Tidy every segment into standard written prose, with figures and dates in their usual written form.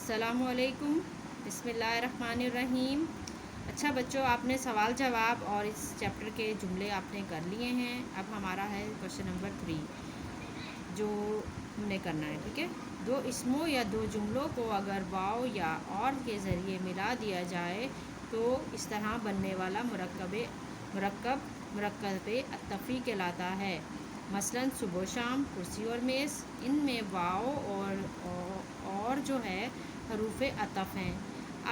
السلام علیکم، بسم اللہ الرحمن الرحیم۔ اچھا بچوں، آپ نے سوال جواب اور اس چیپٹر کے جملے آپ نے کر لیے ہیں۔ اب ہمارا ہے کوشچن نمبر 3 جو ہم نے کرنا ہے، ٹھیک ہے۔ دو اسموں یا دو جملوں کو اگر واو یا اور کے ذریعے ملا دیا جائے تو اس طرح بننے والا مرکب عطفی کہلاتا ہے۔ مثلاً صبح و شام، کرسی اور میز، ان میں واو اور جو ہے حروف عطف ہیں۔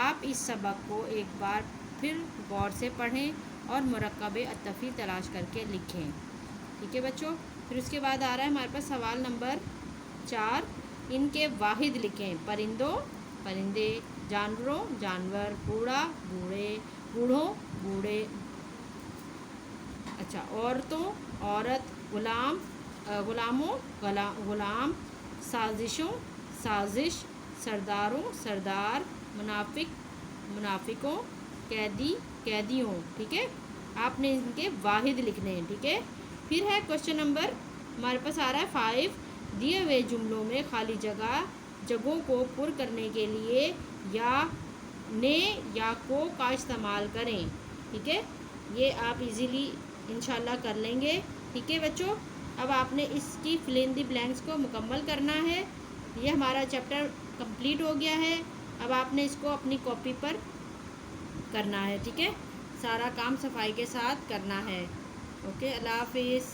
آپ اس سبق کو ایک بار پھر غور سے پڑھیں اور مرکب عطفی تلاش کر کے لکھیں، ٹھیک ہے بچوں۔ پھر اس کے بعد آ رہا ہے ہمارے پاس سوال نمبر 4، ان کے واحد لکھیں۔ پرندوں پرندے، جانوروں جانور، بوڑھا بوڑھوں بوڑھے، اچھا عورتوں عورت، غلاموں غلام، سازشوں سازش، سرداروں سردار، منافقوں قیدیوں، ٹھیک ہے۔ آپ نے ان کے واحد لکھنے ہیں، ٹھیک ہے۔ پھر ہے کوشچن نمبر ہمارے پاس آ رہا ہے 5، دیے ہوئے جملوں میں خالی جگہوں کو پر کرنے کے لیے یا نے یا کو کا استعمال کریں، ٹھیک ہے۔ یہ آپ ایزیلی انشاءاللہ کر لیں گے، ٹھیک ہے بچوں۔ اب آپ نے اس کی فل ان دی بلینکس کو مکمل کرنا ہے۔ یہ ہمارا چیپٹر کمپلیٹ ہو گیا ہے۔ اب آپ نے اس کو اپنی کاپی پر کرنا ہے، ٹھیک ہے۔ سارا کام صفائی کے ساتھ کرنا ہے۔ اوکے، اللہ حافظ۔